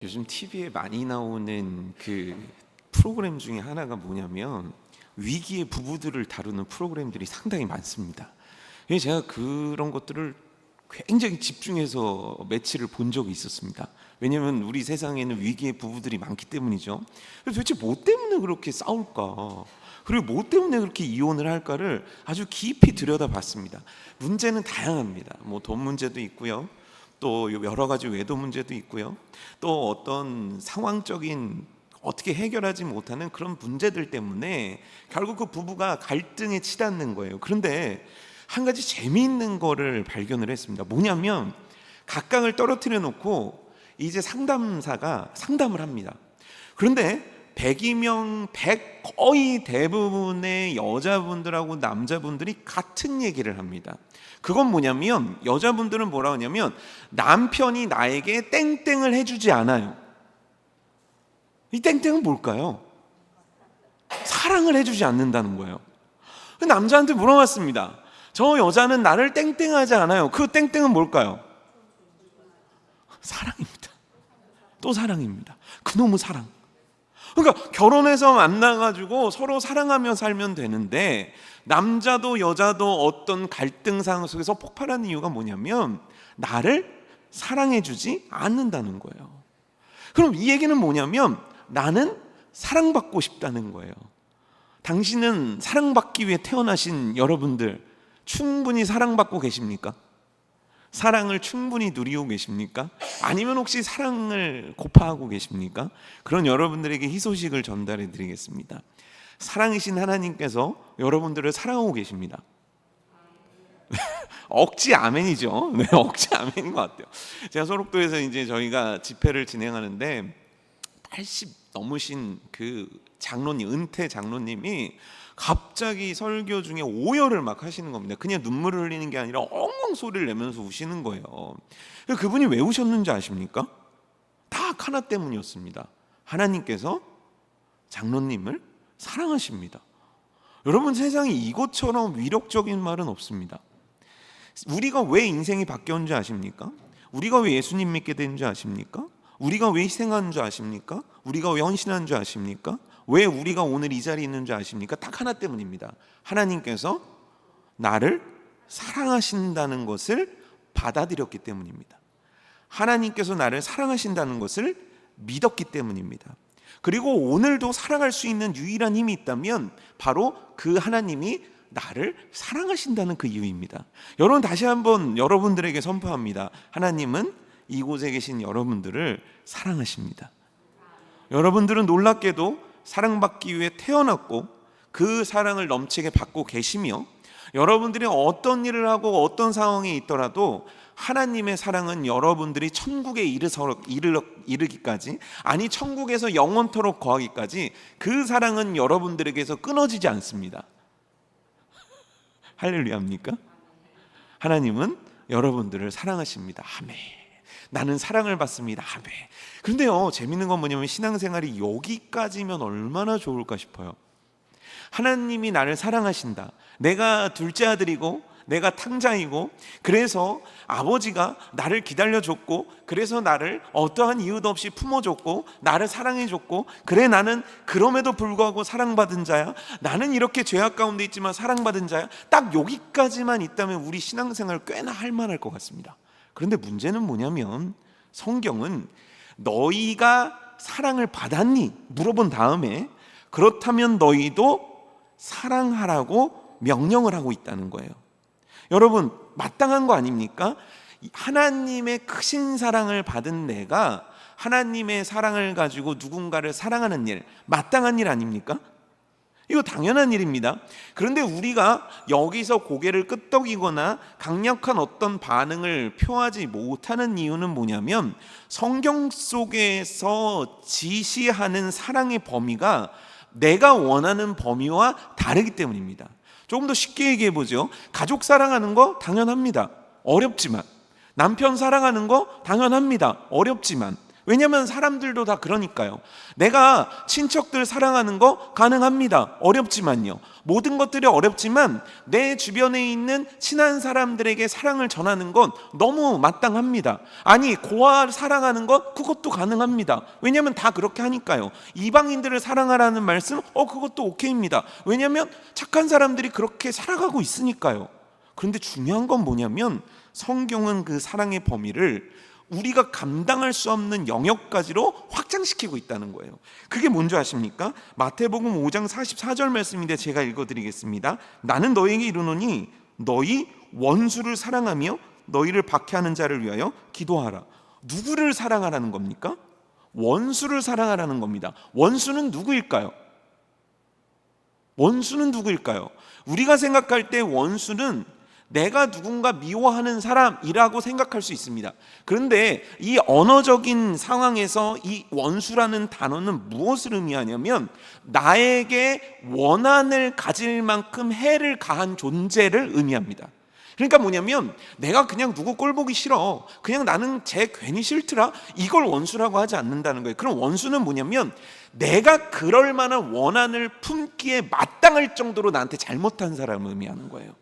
요즘 TV에 많이 나오는 그 프로그램 중에 하나가 뭐냐면 위기의 부부들을 다루는 프로그램들이 상당히 많습니다. 제가 그런 것들을 굉장히 집중해서 매치를 본 적이 있었습니다. 왜냐하면 우리 세상에는 위기의 부부들이 많기 때문이죠. 그래서 도대체 뭐 때문에 그렇게 싸울까? 그리고 뭐 때문에 그렇게 이혼을 할까를 아주 깊이 들여다봤습니다. 문제는 다양합니다. 뭐 돈 문제도 있고요. 또 여러 가지 외도 문제도 있고요. 또 어떤 상황적인 어떻게 해결하지 못하는 그런 문제들 때문에 결국 그 부부가 갈등에 치닫는 거예요. 그런데 한 가지 재미있는 거를 발견을 했습니다. 뭐냐면 각각을 떨어뜨려 놓고 이제 상담사가 상담을 합니다. 그런데 100이면 100 거의 대부분의 여자분들하고 남자분들이 같은 얘기를 합니다. 그건 뭐냐면 여자분들은 뭐라 하냐면 남편이 나에게 땡땡을 해주지 않아요. 이 땡땡은 뭘까요? 사랑을 해주지 않는다는 거예요. 남자한테 물어봤습니다. 저 여자는 나를 땡땡하지 않아요. 그 땡땡은 뭘까요? 사랑입니다. 또 사랑입니다. 그놈의 사랑. 그러니까 결혼해서 만나가지고 서로 사랑하며 살면 되는데 남자도 여자도 어떤 갈등 상황 속에서 폭발하는 이유가 뭐냐면 나를 사랑해주지 않는다는 거예요. 그럼 이 얘기는 뭐냐면 나는 사랑받고 싶다는 거예요. 당신은 사랑받기 위해 태어나신 여러분들 충분히 사랑받고 계십니까? 사랑을 충분히 누리고 계십니까? 아니면 혹시 사랑을 고파하고 계십니까? 그런 여러분들에게 희소식을 전달해 드리겠습니다. 사랑이신 하나님께서 여러분들을 사랑하고 계십니다. 억지 아멘이죠. 네, 억지 아멘인 것 같아요. 제가 소록도에서 이제 저희가 집회를 진행하는데 80 넘으신 그 장로님, 은퇴 장로님이 갑자기 설교 중에 오열을 막 하시는 겁니다. 그냥 눈물을 흘리는 게 아니라 엉엉 소리를 내면서 우시는 거예요. 그분이 왜 우셨는지 아십니까? 다 하나 때문이었습니다. 하나님께서 장로님을 사랑하십니다. 여러분, 세상에 이것처럼 위력적인 말은 없습니다. 우리가 왜 인생이 바뀌었는 줄 아십니까? 우리가 왜 예수님 믿게 된 줄 아십니까? 우리가 왜 희생하는 줄 아십니까? 우리가 왜 헌신하는 줄 아십니까? 왜 우리가 오늘 이 자리에 있는 줄 아십니까? 딱 하나 때문입니다. 하나님께서 나를 사랑하신다는 것을 받아들였기 때문입니다. 하나님께서 나를 사랑하신다는 것을 믿었기 때문입니다. 그리고 오늘도 사랑할 수 있는 유일한 힘이 있다면 바로 그 하나님이 나를 사랑하신다는 그 이유입니다. 여러분, 다시 한번 여러분들에게 선포합니다. 하나님은 이곳에 계신 여러분들을 사랑하십니다. 여러분들은 놀랍게도 사랑받기 위해 태어났고 그 사랑을 넘치게 받고 계시며 여러분들이 어떤 일을 하고 어떤 상황에 있더라도 하나님의 사랑은 여러분들이 천국에 이르기까지, 아니 천국에서 영원토록 거하기까지 그 사랑은 여러분들에게서 끊어지지 않습니다. 할렐루야입니까? 하나님은 여러분들을 사랑하십니다. 아멘. 나는 사랑을 받습니다. 아멘. 그런데요, 재밌는 건 뭐냐면 신앙생활이 여기까지면 얼마나 좋을까 싶어요. 하나님이 나를 사랑하신다. 내가 둘째 아들이고 내가 탕자이고 그래서 아버지가 나를 기다려줬고 그래서 나를 어떠한 이유도 없이 품어줬고 나를 사랑해줬고 그래 나는 그럼에도 불구하고 사랑받은 자야. 나는 이렇게 죄악 가운데 있지만 사랑받은 자야. 딱 여기까지만 있다면 우리 신앙생활 꽤나 할만할 것 같습니다. 그런데 문제는 뭐냐면 성경은 너희가 사랑을 받았니? 물어본 다음에 그렇다면 너희도 사랑하라고 명령을 하고 있다는 거예요. 여러분, 마땅한 거 아닙니까? 하나님의 크신 사랑을 받은 내가 하나님의 사랑을 가지고 누군가를 사랑하는 일, 마땅한 일 아닙니까? 이거 당연한 일입니다. 그런데 우리가 여기서 고개를 끄덕이거나 강력한 어떤 반응을 표하지 못하는 이유는 뭐냐면 성경 속에서 지시하는 사랑의 범위가 내가 원하는 범위와 다르기 때문입니다. 조금 더 쉽게 얘기해 보죠. 가족 사랑하는 거 당연합니다. 어렵지만. 남편 사랑하는 거 당연합니다. 어렵지만. 왜냐하면 사람들도 다 그러니까요. 내가 친척들 사랑하는 거 가능합니다. 어렵지만요. 모든 것들이 어렵지만 내 주변에 있는 친한 사람들에게 사랑을 전하는 건 너무 마땅합니다. 아니, 고아 사랑하는 것 그것도 가능합니다. 왜냐하면 다 그렇게 하니까요. 이방인들을 사랑하라는 말씀 그것도 오케이입니다. 왜냐하면 착한 사람들이 그렇게 살아가고 있으니까요. 그런데 중요한 건 뭐냐면 성경은 그 사랑의 범위를 우리가 감당할 수 없는 영역까지로 확장시키고 있다는 거예요. 그게 뭔지 아십니까? 마태복음 5장 44절 말씀인데 제가 읽어드리겠습니다. 나는 너에게 이르노니 너희 원수를 사랑하며 너희를 박해하는 자를 위하여 기도하라. 누구를 사랑하라는 겁니까? 원수를 사랑하라는 겁니다. 원수는 누구일까요? 원수는 누구일까요? 우리가 생각할 때 원수는 내가 누군가 미워하는 사람이라고 생각할 수 있습니다. 그런데 이 언어적인 상황에서 이 원수라는 단어는 무엇을 의미하냐면 나에게 원한을 가질 만큼 해를 가한 존재를 의미합니다. 그러니까 뭐냐면 내가 그냥 누구 꼴 보기 싫어, 그냥 나는 쟤 괜히 싫더라, 이걸 원수라고 하지 않는다는 거예요. 그럼 원수는 뭐냐면 내가 그럴 만한 원한을 품기에 마땅할 정도로 나한테 잘못한 사람을 의미하는 거예요.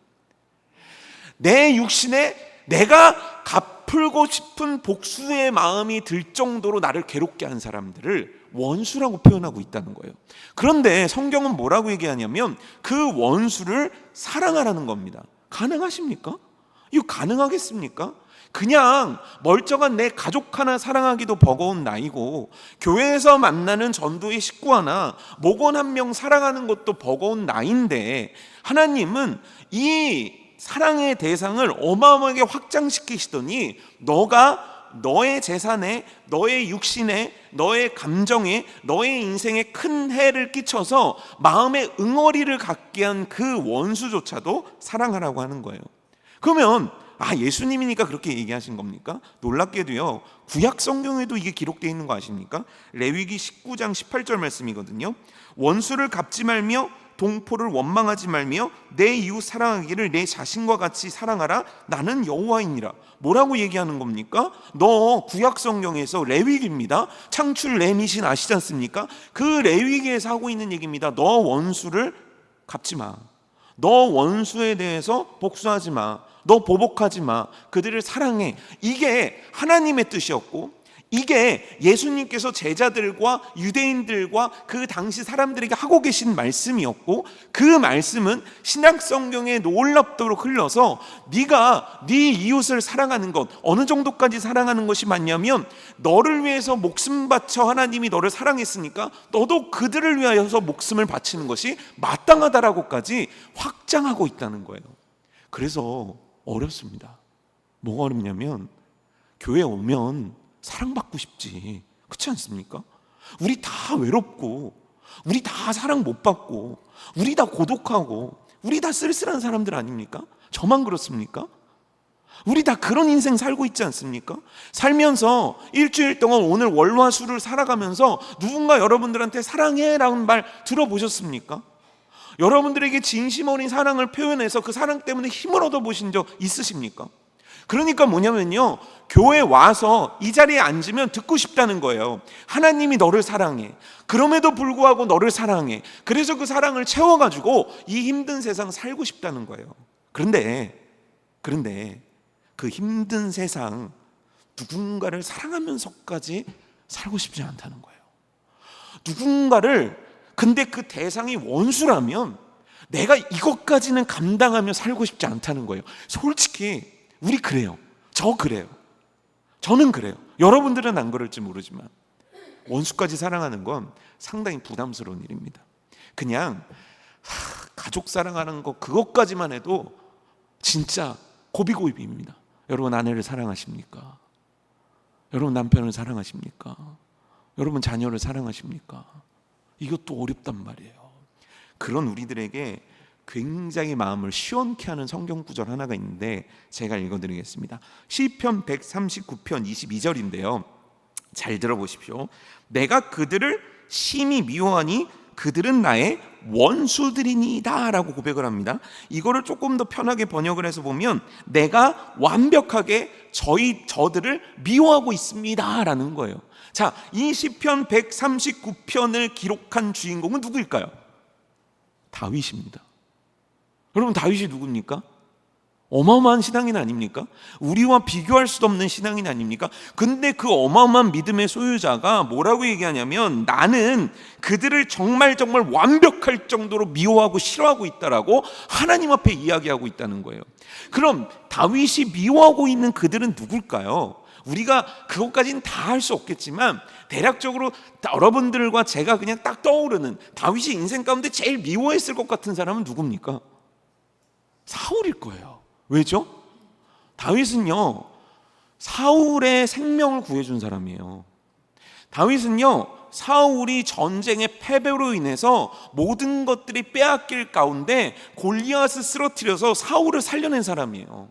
내 육신에 내가 갚을고 싶은 복수의 마음이 들 정도로 나를 괴롭게 한 사람들을 원수라고 표현하고 있다는 거예요. 그런데 성경은 뭐라고 얘기하냐면 그 원수를 사랑하라는 겁니다. 가능하십니까? 이거 가능하겠습니까? 그냥 멀쩡한 내 가족 하나 사랑하기도 버거운 나이고 교회에서 만나는 전도의 식구 하나, 목원 한 명 사랑하는 것도 버거운 나이인데 하나님은 이 사랑의 대상을 어마어마하게 확장시키시더니 너가 너의 재산에, 너의 육신에, 너의 감정에, 너의 인생에 큰 해를 끼쳐서 마음의 응어리를 갖게 한 그 원수조차도 사랑하라고 하는 거예요. 그러면 예수님이니까 그렇게 얘기하신 겁니까? 놀랍게도요, 구약 성경에도 이게 기록되어 있는 거 아십니까? 레위기 19장 18절 말씀이거든요. 원수를 갚지 말며 동포를 원망하지 말며 내 이웃 사랑하기를 내 자신과 같이 사랑하라. 나는 여호와이니라. 뭐라고 얘기하는 겁니까? 너 구약 성경에서 레위기입니다. 창출 레미신 아시지 않습니까? 그 레위기에서 하고 있는 얘기입니다. 너 원수를 갚지 마. 너 원수에 대해서 복수하지 마. 너 보복하지 마. 그들을 사랑해. 이게 하나님의 뜻이었고, 이게 예수님께서 제자들과 유대인들과 그 당시 사람들에게 하고 계신 말씀이었고, 그 말씀은 신약 성경에 놀랍도록 흘러서 네가 네 이웃을 사랑하는 것, 어느 정도까지 사랑하는 것이 맞냐면 너를 위해서 목숨 바쳐 하나님이 너를 사랑했으니까 너도 그들을 위하여서 목숨을 바치는 것이 마땅하다라고까지 확장하고 있다는 거예요. 그래서 어렵습니다. 뭐가 어렵냐면 교회 오면 사랑받고 싶지, 그렇지 않습니까? 우리 다 외롭고, 우리 다 사랑 못 받고, 우리 다 고독하고, 우리 다 쓸쓸한 사람들 아닙니까? 저만 그렇습니까? 우리 다 그런 인생 살고 있지 않습니까? 살면서 일주일 동안 오늘 월화수를 살아가면서 누군가 여러분들한테 사랑해 라는 말 들어보셨습니까? 여러분들에게 진심 어린 사랑을 표현해서 그 사랑 때문에 힘을 얻어보신 적 있으십니까? 그러니까 뭐냐면요, 교회 와서 이 자리에 앉으면 듣고 싶다는 거예요. 하나님이 너를 사랑해. 그럼에도 불구하고 너를 사랑해. 그래서 그 사랑을 채워가지고 이 힘든 세상 살고 싶다는 거예요. 그런데 그 힘든 세상 누군가를 사랑하면서까지 살고 싶지 않다는 거예요. 누군가를, 근데 그 대상이 원수라면 내가 이것까지는 감당하며 살고 싶지 않다는 거예요. 솔직히 우리 그래요. 저 그래요. 저는 그래요. 여러분들은 안 그럴지 모르지만 원수까지 사랑하는 건 상당히 부담스러운 일입니다. 그냥 가족 사랑하는 거 그것까지만 해도 진짜 고비고비입니다. 여러분 아내를 사랑하십니까? 여러분 남편을 사랑하십니까? 여러분 자녀를 사랑하십니까? 이것도 어렵단 말이에요. 그런 우리들에게 굉장히 마음을 시원케 하는 성경 구절 하나가 있는데 제가 읽어드리겠습니다. 시편 139편 22절인데요. 잘 들어보십시오. 내가 그들을 심히 미워하니 그들은 나의 원수들이니이다 라고 고백을 합니다. 이거를 조금 더 편하게 번역을 해서 보면 내가 완벽하게 저들을 미워하고 있습니다 라는 거예요. 자, 이 시편 139편을 기록한 주인공은 누구일까요? 다윗입니다. 여러분, 다윗이 누굽니까? 어마어마한 신앙인 아닙니까? 우리와 비교할 수도 없는 신앙인 아닙니까? 근데 그 어마어마한 믿음의 소유자가 뭐라고 얘기하냐면 나는 그들을 정말 완벽할 정도로 미워하고 싫어하고 있다라고 하나님 앞에 이야기하고 있다는 거예요. 그럼 다윗이 미워하고 있는 그들은 누굴까요? 우리가 그것까지는 다 할 수 없겠지만 대략적으로 여러분들과 제가 그냥 딱 떠오르는 다윗이 인생 가운데 제일 미워했을 것 같은 사람은 누굽니까? 사울일 거예요. 왜죠? 다윗은요, 사울의 생명을 구해준 사람이에요. 다윗은요, 사울이 전쟁의 패배로 인해서 모든 것들이 빼앗길 가운데 골리앗을 쓰러뜨려서 사울을 살려낸 사람이에요.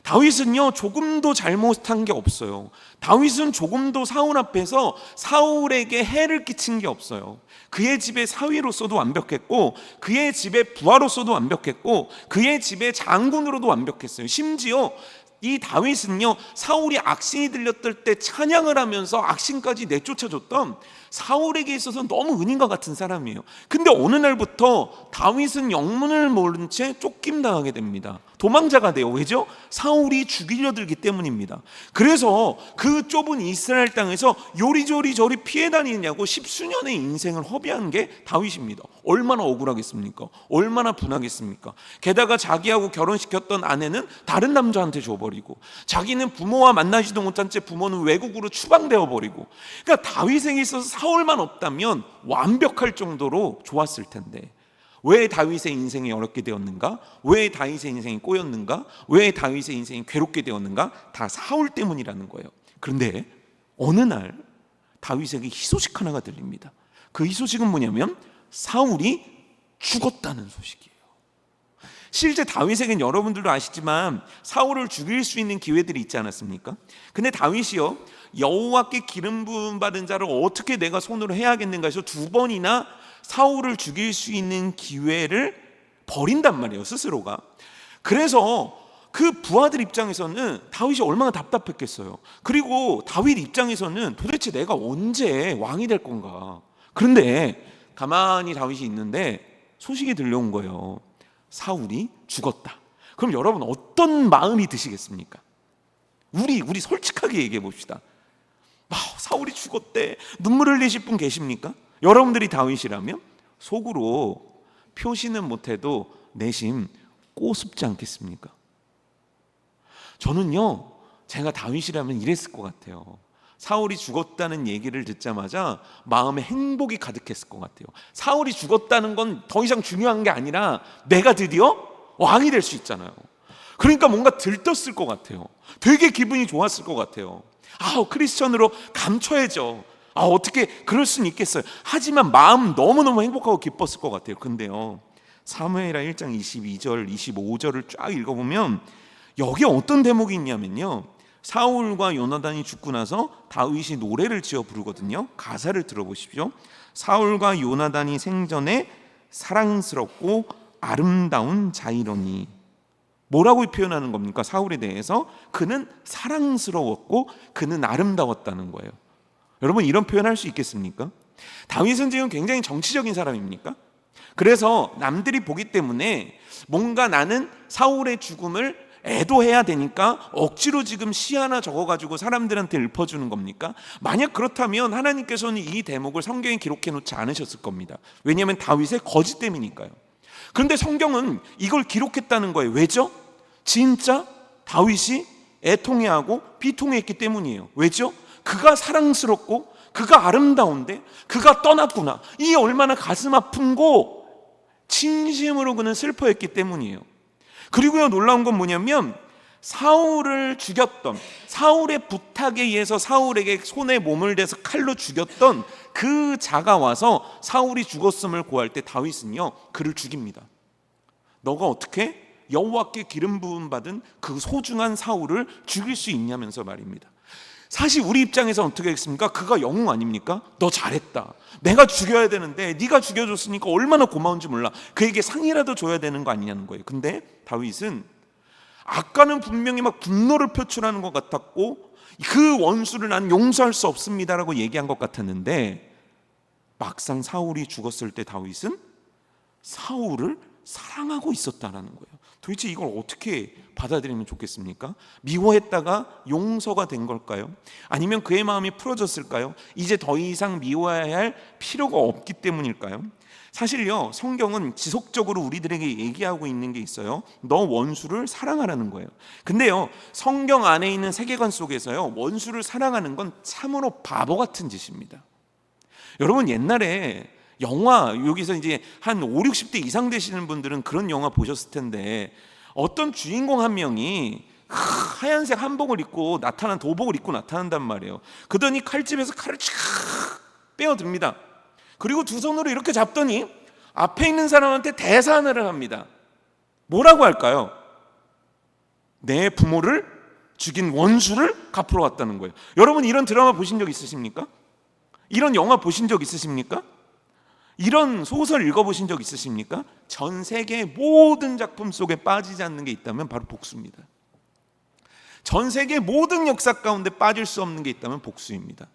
다윗은요, 조금도 잘못한 게 없어요. 다윗은 조금도 사울 앞에서 사울에게 해를 끼친 게 없어요. 그의 집의 사위로서도 완벽했고, 그의 집의 부하로서도 완벽했고, 그의 집의 장군으로도 완벽했어요. 심지어 이 다윗은요, 사울이 악신이 들렸을 때 찬양을 하면서 악신까지 내쫓아줬던 사울에게 있어서 너무 은인과 같은 사람이에요. 근데 어느 날부터 다윗은 영문을 모른 채 쫓김당하게 됩니다. 도망자가 돼요. 왜죠? 사울이 죽이려 들기 때문입니다. 그래서 그 좁은 이스라엘 땅에서 요리조리 저리 피해 다니냐고 10수년의 인생을 허비한 게 다윗입니다. 얼마나 억울하겠습니까? 얼마나 분하겠습니까? 게다가 자기하고 결혼시켰던 아내는 다른 남자한테 줘버리고, 자기는 부모와 만나지도 못한 채 부모는 외국으로 추방되어 버리고. 그러니까 다윗에게 있어서 사울만 없다면 완벽할 정도로 좋았을 텐데, 왜 다윗의 인생이 어렵게 되었는가? 왜 다윗의 인생이 꼬였는가? 왜 다윗의 인생이 괴롭게 되었는가? 다 사울 때문이라는 거예요. 그런데 어느 날 다윗에게 희소식 하나가 들립니다. 그 희소식은 뭐냐면 사울이 죽었다는 소식이에요. 실제 다윗에겐 여러분들도 아시지만 사울을 죽일 수 있는 기회들이 있지 않았습니까? 근데 다윗이요, 여호와께 기름 부음 받은 자를 어떻게 내가 손으로 해야겠는가 해서 2번이나 사울을 죽일 수 있는 기회를 버린단 말이에요, 스스로가. 그래서 그 부하들 입장에서는 다윗이 얼마나 답답했겠어요. 그리고 다윗 입장에서는 도대체 내가 언제 왕이 될 건가. 그런데 가만히 다윗이 있는데 소식이 들려온 거예요. 사울이 죽었다. 그럼 여러분 어떤 마음이 드시겠습니까? 우리 솔직하게 얘기해 봅시다. 사울이 죽었대. 눈물 흘리실 분 계십니까? 여러분들이 다윗이라면 속으로 표시는 못해도 내심 꼬습지 않겠습니까? 저는요, 제가 다윗이라면 이랬을 것 같아요. 사울이 죽었다는 얘기를 듣자마자 마음에 행복이 가득했을 것 같아요. 사울이 죽었다는 건 더 이상 중요한 게 아니라 내가 드디어 왕이 될 수 있잖아요. 그러니까 뭔가 들떴을 것 같아요. 되게 기분이 좋았을 것 같아요. 크리스천으로 감춰야죠. 어떻게 그럴 수는 있겠어요. 하지만 마음 너무너무 행복하고 기뻤을 것 같아요. 근데요, 사무엘하 1장 22절 25절을 쫙 읽어보면 여기에 어떤 대목이 있냐면요, 사울과 요나단이 죽고 나서 다윗이 노래를 지어 부르거든요. 가사를 들어보십시오. 사울과 요나단이 생전에 사랑스럽고 아름다운 자이러니. 뭐라고 표현하는 겁니까? 사울에 대해서 그는 사랑스러웠고 그는 아름다웠다는 거예요. 여러분, 이런 표현할 수 있겠습니까? 다윗은 지금 굉장히 정치적인 사람입니까? 그래서 남들이 보기 때문에 뭔가 나는 사울의 죽음을 애도해야 되니까 억지로 지금 시 하나 적어가지고 사람들한테 읊어주는 겁니까? 만약 그렇다면 하나님께서는 이 대목을 성경에 기록해 놓지 않으셨을 겁니다. 왜냐하면 다윗의 거짓 때문이니까요. 그런데 성경은 이걸 기록했다는 거예요. 왜죠? 진짜 다윗이 애통해하고 비통해했기 때문이에요. 왜죠? 그가 사랑스럽고 그가 아름다운데 그가 떠났구나, 이 얼마나 가슴 아픈고 진심으로 그는 슬퍼했기 때문이에요. 그리고요, 놀라운 건 뭐냐면 사울을 죽였던, 사울의 부탁에 의해서 사울에게 손에 몸을 대서 칼로 죽였던 그 자가 와서 사울이 죽었음을 고할 때 다윗은요, 그를 죽입니다. 너가 어떻게 여호와께 기름 부음 받은 그 소중한 사울을 죽일 수 있냐면서 말입니다. 사실 우리 입장에서 어떻게 했습니까? 그가 영웅 아닙니까? 너 잘했다. 내가 죽여야 되는데 네가 죽여줬으니까 얼마나 고마운지 몰라. 그에게 상이라도 줘야 되는 거 아니냐는 거예요. 근데 다윗은 아까는 분명히 막 분노를 표출하는 것 같았고 그 원수를 난 용서할 수 없습니다라고 얘기한 것 같았는데 막상 사울이 죽었을 때 다윗은 사울을 사랑하고 있었다라는 거예요. 도대체 이걸 어떻게 받아들이면 좋겠습니까? 미워했다가 용서가 된 걸까요? 아니면 그의 마음이 풀어졌을까요? 이제 더 이상 미워해야 할 필요가 없기 때문일까요? 사실요, 성경은 지속적으로 우리들에게 얘기하고 있는 게 있어요. 너 원수를 사랑하라는 거예요. 근데요, 성경 안에 있는 세계관 속에서요, 원수를 사랑하는 건 참으로 바보 같은 짓입니다. 여러분, 옛날에 영화, 여기서 이제 한 5, 60대 이상 되시는 분들은 그런 영화 보셨을 텐데 어떤 주인공 한 명이 하얀색 한복을 입고 도복을 입고 나타난단 말이에요. 그러더니 칼집에서 칼을 촥 빼어듭니다. 그리고 두 손으로 이렇게 잡더니 앞에 있는 사람한테 대사하늘을 합니다. 뭐라고 할까요? 내 부모를 죽인 원수를 갚으러 왔다는 거예요. 여러분, 이런 드라마 보신 적 있으십니까? 이런 영화 보신 적 있으십니까? 이런 소설 읽어보신 적 있으십니까? 전 세계 모든 작품 속에 빠지지 않는 게 있다면 바로 복수입니다. 전 세계 모든 역사 가운데 빠질 수 없는 게 있다면 복수입니다.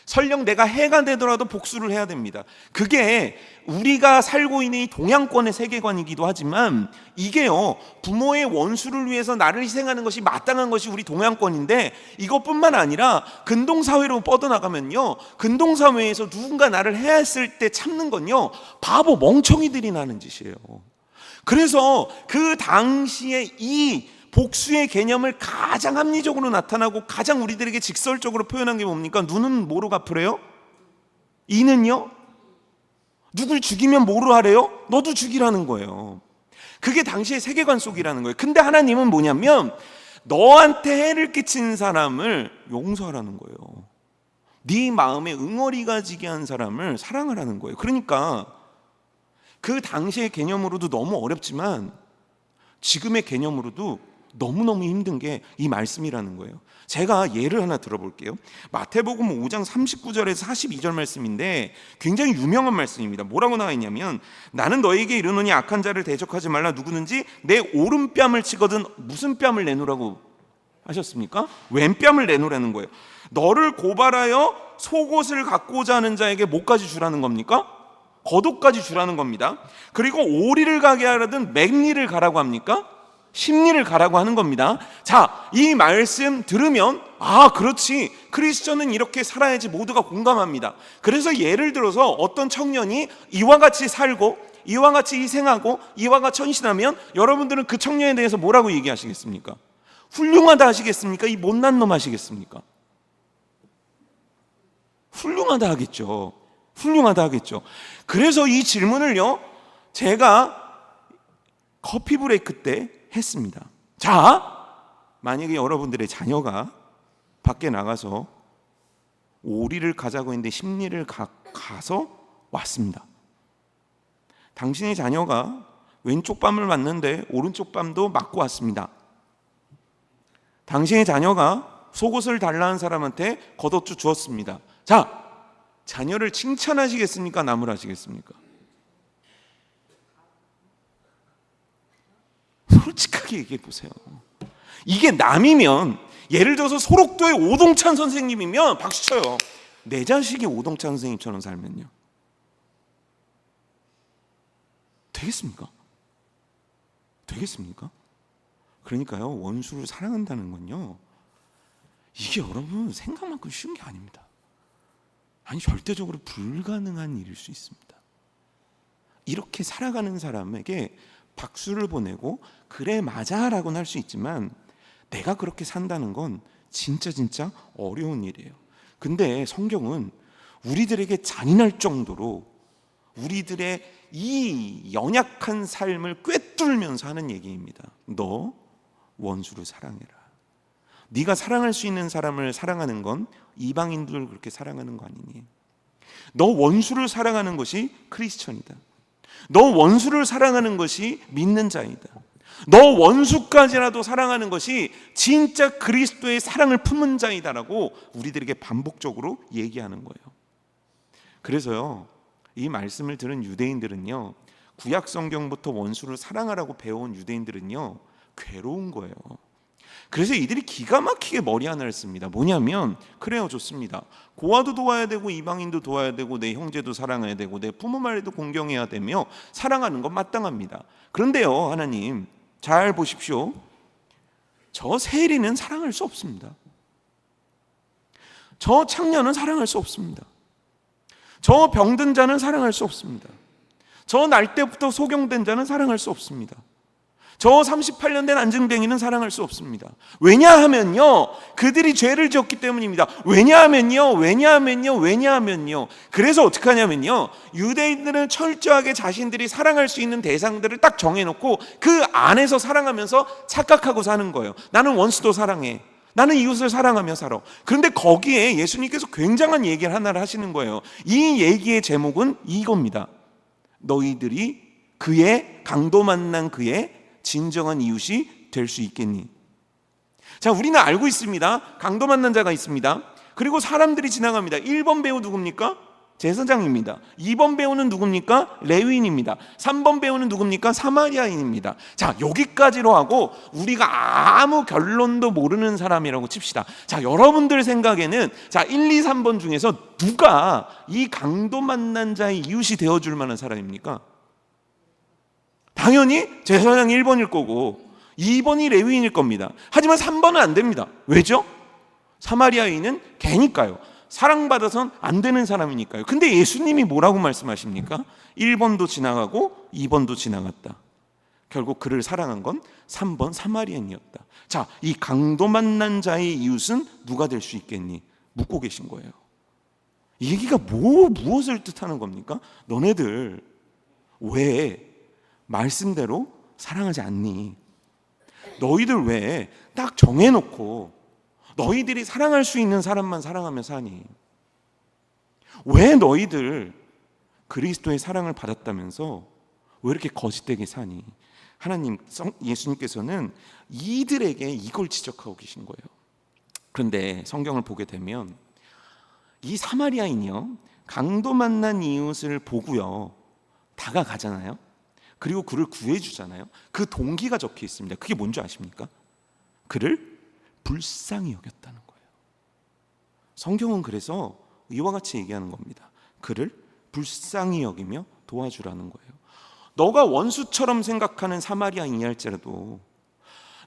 설령 내가 해가 되더라도 복수를 해야 됩니다. 그게 우리가 살고 있는 이 동양권의 세계관이기도 하지만 이게요, 부모의 원수를 위해서 나를 희생하는 것이 마땅한 것이 우리 동양권인데 이것뿐만 아니라 근동사회로 뻗어나가면요, 근동사회에서 누군가 나를 해했을 때 참는 건요, 바보 멍청이들이 나는 짓이에요. 그래서 그 당시에 이 복수의 개념을 가장 합리적으로 나타나고 가장 우리들에게 직설적으로 표현한 게 뭡니까? 눈은 뭐로 갚으래요? 이는요? 누굴 죽이면 뭐로 하래요? 너도 죽이라는 거예요. 그게 당시의 세계관 속이라는 거예요. 근데 하나님은 뭐냐면 너한테 해를 끼친 사람을 용서하라는 거예요. 네 마음에 응어리가 지게 한 사람을 사랑하라는 거예요. 그러니까 그 당시의 개념으로도 너무 어렵지만 지금의 개념으로도 너무너무 힘든 게 이 말씀이라는 거예요. 제가 예를 하나 들어볼게요. 마태복음 5장 39절에서 42절 말씀인데 굉장히 유명한 말씀입니다. 뭐라고 나와 있냐면 나는 너에게 이르노니 악한 자를 대적하지 말라. 누구든지 내 오른뺨을 치거든 무슨 뺨을 내놓으라고 하셨습니까? 왼뺨을 내놓으라는 거예요. 너를 고발하여 속옷을 갖고자 하는 자에게 뭐까지 주라는 겁니까? 겉옷까지 주라는 겁니다. 그리고 오리를 가게 하라든 맹리를 가라고 합니까? 심리를 가라고 하는 겁니다. 자, 이 말씀 들으면 그렇지, 크리스천은 이렇게 살아야지 모두가 공감합니다. 그래서 예를 들어서 어떤 청년이 이와 같이 살고 이와 같이 희생하고 이와 같이 헌신하면 여러분들은 그 청년에 대해서 뭐라고 얘기하시겠습니까? 훌륭하다 하시겠습니까? 이 못난 놈 하시겠습니까? 훌륭하다 하겠죠. 훌륭하다 하겠죠. 그래서 이 질문을요, 제가 커피 브레이크 때 했습니다. 자, 만약에 여러분들의 자녀가 밖에 나가서 오리를 가자고 했는데 심리를 가서 왔습니다. 당신의 자녀가 왼쪽 뺨을 맞는데 오른쪽 뺨도 맞고 왔습니다. 당신의 자녀가 속옷을 달라는 사람한테 겉옷도 주었습니다. 자, 자녀를 칭찬하시겠습니까? 나무라시겠습니까? 솔직하게 얘기해 보세요. 이게 남이면, 예를 들어서 소록도의 오동찬 선생님이면 박수 쳐요. 내 자식이 오동찬 선생님처럼 살면요, 되겠습니까? 되겠습니까? 그러니까요, 원수를 사랑한다는 건요, 이게 여러분 생각만큼 쉬운 게 아닙니다. 아니, 절대적으로 불가능한 일일 수 있습니다. 이렇게 살아가는 사람에게 박수를 보내고 그래 맞아 라고는 할 수 있지만 내가 그렇게 산다는 건 진짜 어려운 일이에요. 근데 성경은 우리들에게 잔인할 정도로 우리들의 이 연약한 삶을 꿰뚫면서 하는 얘기입니다. 너 원수를 사랑해라. 네가 사랑할 수 있는 사람을 사랑하는 건 이방인들을 그렇게 사랑하는 거 아니니? 너 원수를 사랑하는 것이 크리스천이다. 너 원수를 사랑하는 것이 믿는 자이다. 너 원수까지라도 사랑하는 것이 진짜 그리스도의 사랑을 품은 자이다라고 우리들에게 반복적으로 얘기하는 거예요. 그래서요, 이 말씀을 들은 유대인들은요, 구약 성경부터 원수를 사랑하라고 배워온 유대인들은요, 괴로운 거예요. 그래서 이들이 기가 막히게 머리 하나를 씁니다. 뭐냐면, 그래요, 좋습니다. 고아도 도와야 되고 이방인도 도와야 되고 내 형제도 사랑해야 되고 내 부모 말에도 공경해야 되며 사랑하는 건 마땅합니다. 그런데요, 하나님 잘 보십시오. 저 세리는 사랑할 수 없습니다. 저 창녀는 사랑할 수 없습니다. 저 병든 자는 사랑할 수 없습니다. 저 날 때부터 소경된 자는 사랑할 수 없습니다. 저 38년 된 안증뱅이는 사랑할 수 없습니다. 왜냐하면요, 그들이 죄를 지었기 때문입니다. 왜냐하면요. 그래서 어떻게 하냐면요, 유대인들은 철저하게 자신들이 사랑할 수 있는 대상들을 딱 정해놓고 그 안에서 사랑하면서 착각하고 사는 거예요. 나는 원수도 사랑해, 나는 이웃을 사랑하며 살아. 그런데 거기에 예수님께서 굉장한 얘기를 하나를 하시는 거예요. 이 얘기의 제목은 이겁니다. 너희들이 그의 강도 만난 그의 진정한 이웃이 될 수 있겠니? 자, 우리는 알고 있습니다. 강도 만난 자가 있습니다. 그리고 사람들이 지나갑니다. 1번 배우 누굽니까? 제사장입니다. 2번 배우는 누굽니까? 레위인입니다. 3번 배우는 누굽니까? 사마리아인입니다. 자, 여기까지로 하고 우리가 아무 결론도 모르는 사람이라고 칩시다. 자, 여러분들 생각에는 자, 1, 2, 3번 중에서 누가 이 강도 만난 자의 이웃이 되어줄 만한 사람입니까? 당연히 제사장 1번일 거고 2번이 레위인일 겁니다. 하지만 3번은 안 됩니다. 왜죠? 사마리아인은 개니까요. 사랑받아선 안 되는 사람이니까요. 근데 예수님이 뭐라고 말씀하십니까? 1번도 지나가고 2번도 지나갔다. 결국 그를 사랑한 건 3번 사마리아인이었다. 자, 이 강도 만난 자의 이웃은 누가 될 수 있겠니? 묻고 계신 거예요. 이 얘기가 무엇을 뜻하는 겁니까? 너네들 왜 말씀대로 사랑하지 않니? 너희들 왜 딱 정해놓고 너희들이 사랑할 수 있는 사람만 사랑하며 사니? 왜 너희들 그리스도의 사랑을 받았다면서 왜 이렇게 거짓되게 사니? 하나님, 예수님께서는 이들에게 이걸 지적하고 계신 거예요. 그런데 성경을 보게 되면 이 사마리아인이요, 강도 만난 이웃을 보고요 다가가잖아요. 그리고 그를 구해주잖아요. 그 동기가 적혀 있습니다. 그게 뭔지 아십니까? 그를 불쌍히 여겼다는 거예요. 성경은 그래서 이와 같이 얘기하는 겁니다. 그를 불쌍히 여기며 도와주라는 거예요. 너가 원수처럼 생각하는 사마리아인이랄지라도,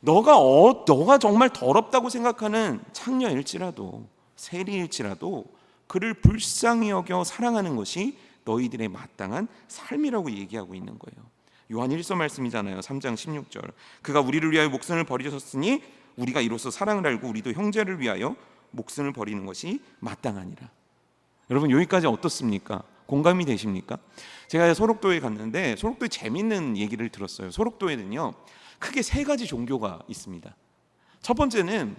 너가 정말 더럽다고 생각하는 창녀일지라도, 세리일지라도 그를 불쌍히 여겨 사랑하는 것이 너희들의 마땅한 삶이라고 얘기하고 있는 거예요. 요한 1서 말씀이잖아요. 3장 16절. 그가 우리를 위하여 목숨을 버리셨으니 우리가 이로써 사랑을 알고 우리도 형제를 위하여 목숨을 버리는 것이 마땅하니라. 여러분, 여기까지 어떻습니까? 공감이 되십니까? 제가 소록도에 갔는데 소록도에 재밌는 얘기를 들었어요. 소록도에는요, 크게 세 가지 종교가 있습니다. 첫 번째는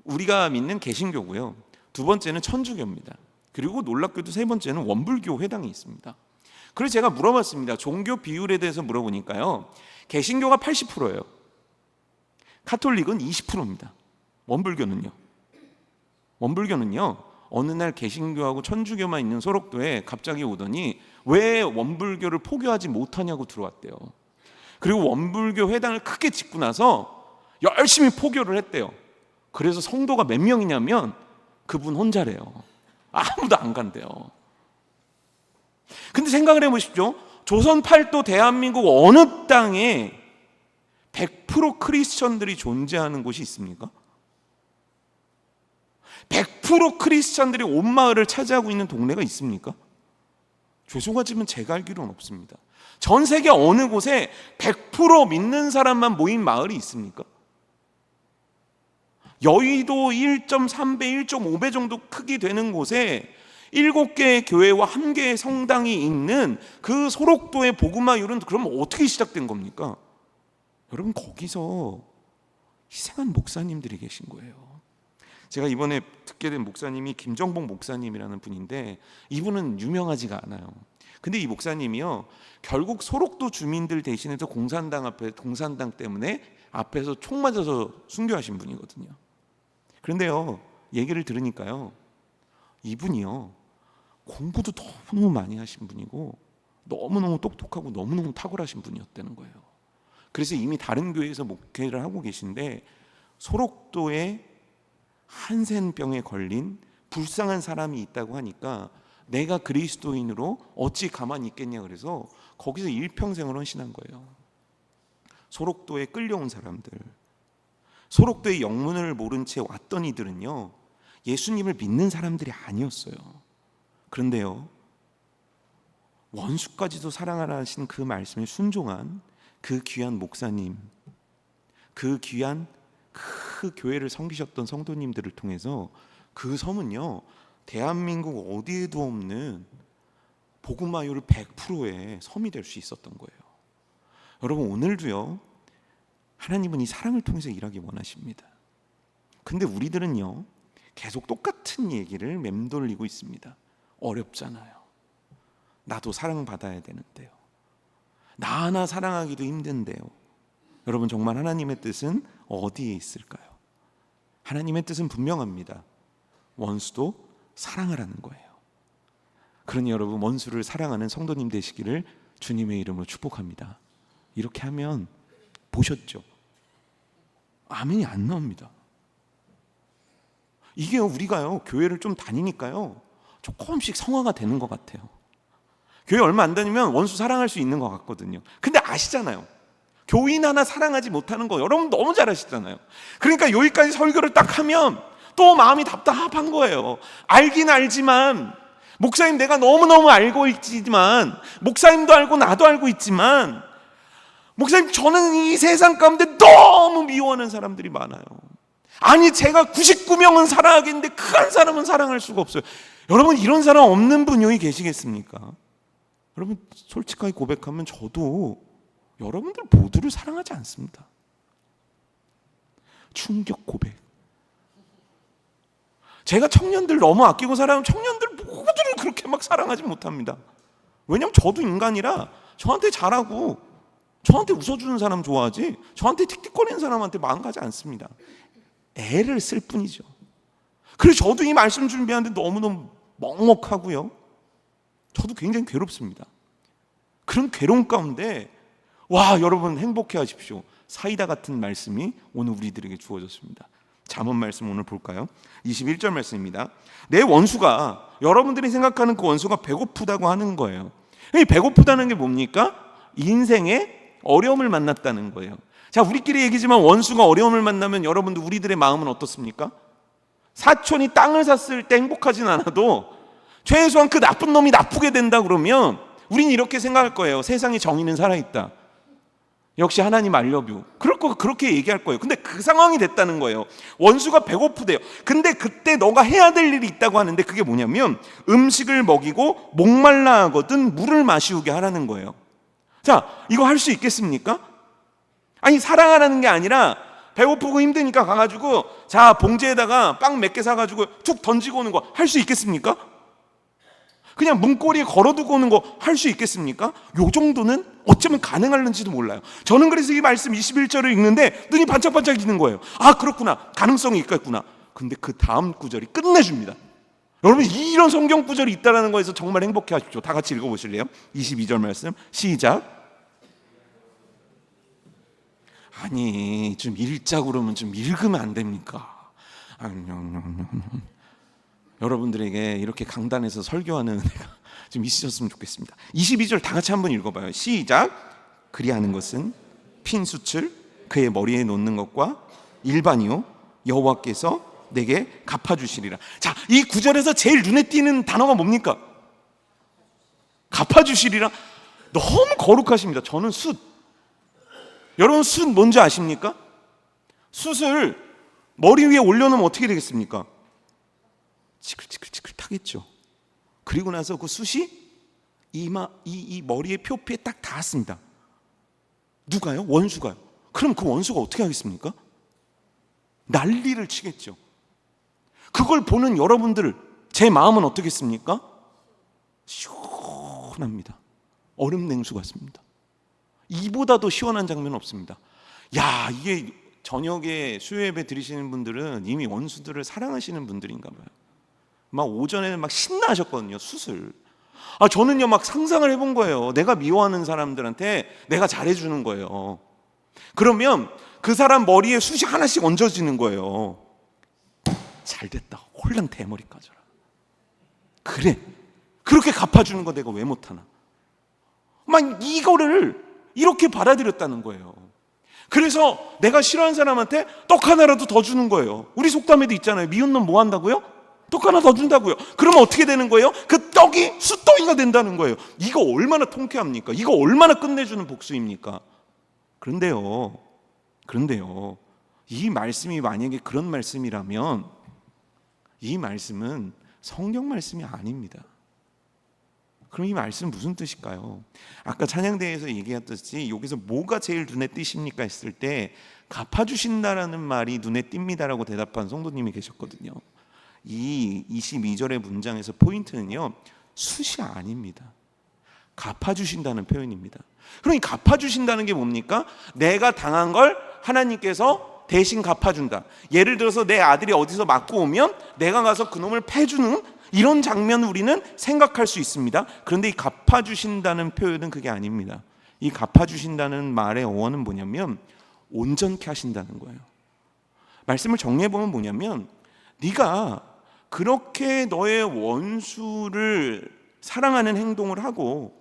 우리가 믿는 개신교고요. 두 번째는 천주교입니다. 그리고 놀랍게도 세 번째는 원불교 회당이 있습니다. 그래서 제가 물어봤습니다. 종교 비율에 대해서 물어보니까요, 개신교가 80%예요. 카톨릭은 20%입니다. 원불교는요, 어느 날 개신교하고 천주교만 있는 소록도에 갑자기 오더니 왜 원불교를 포교하지 못하냐고 들어왔대요. 그리고 원불교 회당을 크게 짓고 나서 열심히 포교를 했대요. 그래서 성도가 몇 명이냐면 그분 혼자래요. 아무도 안 간대요. 근데 생각을 해보십시오. 조선 팔도 대한민국 어느 땅에 100% 크리스천들이 존재하는 곳이 있습니까? 100% 크리스천들이 온 마을을 차지하고 있는 동네가 있습니까? 죄송하지만 제가 알기로는 없습니다. 전 세계 어느 곳에 100% 믿는 사람만 모인 마을이 있습니까? 여의도 1.3배, 1.5배 정도 크기 되는 곳에 7개의 교회와 1개의 성당이 있는 그 소록도의 복음화율은 그럼 어떻게 시작된 겁니까? 여러분, 거기서 희생한 목사님들이 계신 거예요. 제가 이번에 듣게 된 목사님이 김정복 목사님이라는 분인데 이분은 유명하지가 않아요. 근데 이 목사님이요, 결국 소록도 주민들 대신해서 공산당 때문에 앞에서 총 맞아서 순교하신 분이거든요. 그런데요, 얘기를 들으니까요, 이분이요 공부도 너무너무 많이 하신 분이고 너무너무 똑똑하고 너무너무 탁월하신 분이었다는 거예요. 그래서 이미 다른 교회에서 목회를 하고 계신데 소록도에 한센병에 걸린 불쌍한 사람이 있다고 하니까 내가 그리스도인으로 어찌 가만히 있겠냐 그래서 거기서 일평생을 헌신한 거예요. 소록도에 끌려온 사람들, 소록도의 영문을 모른 채 왔던 이들은요, 예수님을 믿는 사람들이 아니었어요. 그런데요, 원수까지도 사랑하라 하신 그 말씀에 순종한 그 귀한 목사님, 그 귀한 그 교회를 섬기셨던 성도님들을 통해서 그 섬은요, 대한민국 어디에도 없는 복음화율 100%의 섬이 될 수 있었던 거예요. 여러분, 오늘도요, 하나님은 이 사랑을 통해서 일하기 원하십니다. 근데 우리들은요, 계속 똑같은 얘기를 맴돌리고 있습니다. 어렵잖아요. 나도 사랑받아야 되는데요. 나 하나 사랑하기도 힘든데요. 여러분, 정말 하나님의 뜻은 어디에 있을까요? 하나님의 뜻은 분명합니다. 원수도 사랑하라는 거예요. 그러니 여러분, 원수를 사랑하는 성도님 되시기를 주님의 이름으로 축복합니다. 이렇게 하면 보셨죠? 아멘이 안 나옵니다. 이게 우리가요, 교회를 좀 다니니까요, 조금씩 성화가 되는 것 같아요. 교회 얼마 안 다니면 원수 사랑할 수 있는 것 같거든요. 근데 아시잖아요, 교인 하나 사랑하지 못하는 거 여러분 너무 잘 아시잖아요. 그러니까 여기까지 설교를 딱 하면 또 마음이 답답한 거예요. 알긴 알지만, 목사님 내가 너무너무 알고 있지만, 목사님도 알고 나도 알고 있지만, 목사님 저는 이 세상 가운데 너무 미워하는 사람들이 많아요. 아니 제가 99명은 사랑하겠는데 그 한 사람은 사랑할 수가 없어요. 여러분, 이런 사람 없는 분 여기 계시겠습니까? 여러분, 솔직하게 고백하면 저도 여러분들 모두를 사랑하지 않습니다. 충격 고백. 제가 청년들 너무 아끼고 살아가면 청년들 모두를 그렇게 막 사랑하지 못합니다. 왜냐하면 저도 인간이라 저한테 잘하고 저한테 웃어주는 사람 좋아하지 저한테 틱틱거리는 사람한테 마음 가지 않습니다. 애를 쓸 뿐이죠. 그래서 저도 이 말씀 준비하는데 너무너무 먹먹하고요, 저도 굉장히 괴롭습니다. 그런 괴로움 가운데 와, 여러분 행복해 하십시오. 사이다 같은 말씀이 오늘 우리들에게 주어졌습니다. 잠언 말씀 오늘 볼까요? 21절 말씀입니다. 내 원수가, 여러분들이 생각하는 그 원수가 배고프다고 하는 거예요. 이 배고프다는 게 뭡니까? 인생에 어려움을 만났다는 거예요. 자, 우리끼리 얘기지만 원수가 어려움을 만나면 여러분들 우리들의 마음은 어떻습니까? 사촌이 땅을 샀을 때 행복하진 않아도 최소한 그 나쁜 놈이 나쁘게 된다 그러면 우린 이렇게 생각할 거예요. 세상에 정의는 살아있다. 역시 하나님 알려뷰. 그렇게 얘기할 거예요. 근데 그 상황이 됐다는 거예요. 원수가 배고프대요. 근데 그때 너가 해야 될 일이 있다고 하는데 그게 뭐냐면 음식을 먹이고 목말라 하거든 물을 마시우게 하라는 거예요. 자, 이거 할 수 있겠습니까? 아니, 사랑하라는 게 아니라 배고프고 힘드니까 가가지고 자, 봉지에다가 빵 몇 개 사가지고 툭 던지고 오는 거 할 수 있겠습니까? 그냥 문고리에 걸어두고 오는 거 할 수 있겠습니까? 요 정도는 어쩌면 가능할는지도 몰라요. 저는 그래서 이 말씀 21절을 읽는데 눈이 반짝반짝이는 거예요. 아, 그렇구나, 가능성이 있겠구나. 근데 그 다음 구절이 끝내줍니다. 여러분, 이런 성경 구절이 있다는 거에서 정말 행복해 하십시오. 다 같이 읽어보실래요? 22절 말씀 시작. 아니, 좀 읽자 그러면 좀 읽으면 안 됩니까? 여러분들에게 이렇게 강단에서 설교하는 은혜가 좀 있으셨으면 좋겠습니다. 22절 다 같이 한번 읽어봐요. 시작. 그리하는 것은 핀수출 그의 머리에 놓는 것과 일반이요 여호와께서 내게 갚아주시리라. 자, 이 구절에서 제일 눈에 띄는 단어가 뭡니까? 갚아주시리라. 너무 거룩하십니다. 저는 숯, 여러분 숯 뭔지 아십니까? 숯을 머리 위에 올려놓으면 어떻게 되겠습니까? 지글지글 타겠죠. 그리고 나서 그 숯이 이 머리의 표피에 딱 닿았습니다. 누가요? 원수가요. 그럼 그 원수가 어떻게 하겠습니까? 난리를 치겠죠. 그걸 보는 여러분들, 제 마음은 어떻겠습니까? 시원합니다. 얼음 냉수 같습니다. 이보다도 시원한 장면은 없습니다. 야, 이게 저녁에 수요 예배 드리시는 분들은 이미 원수들을 사랑하시는 분들인가 봐요. 막 오전에는 막 신나하셨거든요. 수술. 저는요 막 상상을 해본 거예요. 내가 미워하는 사람들한테 내가 잘해주는 거예요. 그러면 그 사람 머리에 숱이 하나씩 얹어지는 거예요. 잘됐다. 홀랑 대머리 까져라. 그래, 그렇게 갚아주는 거 내가 왜 못하나. 막 이거를 이렇게 받아들였다는 거예요. 그래서 내가 싫어하는 사람한테 떡 하나라도 더 주는 거예요. 우리 속담에도 있잖아요. 미운 놈 뭐 한다고요? 떡 하나 더 준다고요. 그러면 어떻게 되는 거예요? 그 떡이 숫덩이가 된다는 거예요. 이거 얼마나 통쾌합니까? 이거 얼마나 끝내주는 복수입니까? 그런데요, 이 말씀이 만약에 그런 말씀이라면 이 말씀은 성경 말씀이 아닙니다. 그럼 이 말씀은 무슨 뜻일까요? 아까 찬양대회에서 얘기했듯이 여기서 뭐가 제일 눈에 띄십니까 했을 때 갚아주신다라는 말이 눈에 띕니다라고 대답한 성도님이 계셨거든요. 이 22절의 문장에서 포인트는요, 숫이 아닙니다. 갚아주신다는 표현입니다. 그럼 이 갚아주신다는 게 뭡니까? 내가 당한 걸 하나님께서 대신 갚아준다. 예를 들어서 내 아들이 어디서 맞고 오면 내가 가서 그놈을 패주는 이런 장면을 우리는 생각할 수 있습니다. 그런데 이 갚아주신다는 표현은 그게 아닙니다. 이 갚아주신다는 말의 어원은 뭐냐면 온전케 하신다는 거예요. 말씀을 정리해보면 뭐냐면 네가 그렇게 너의 원수를 사랑하는 행동을 하고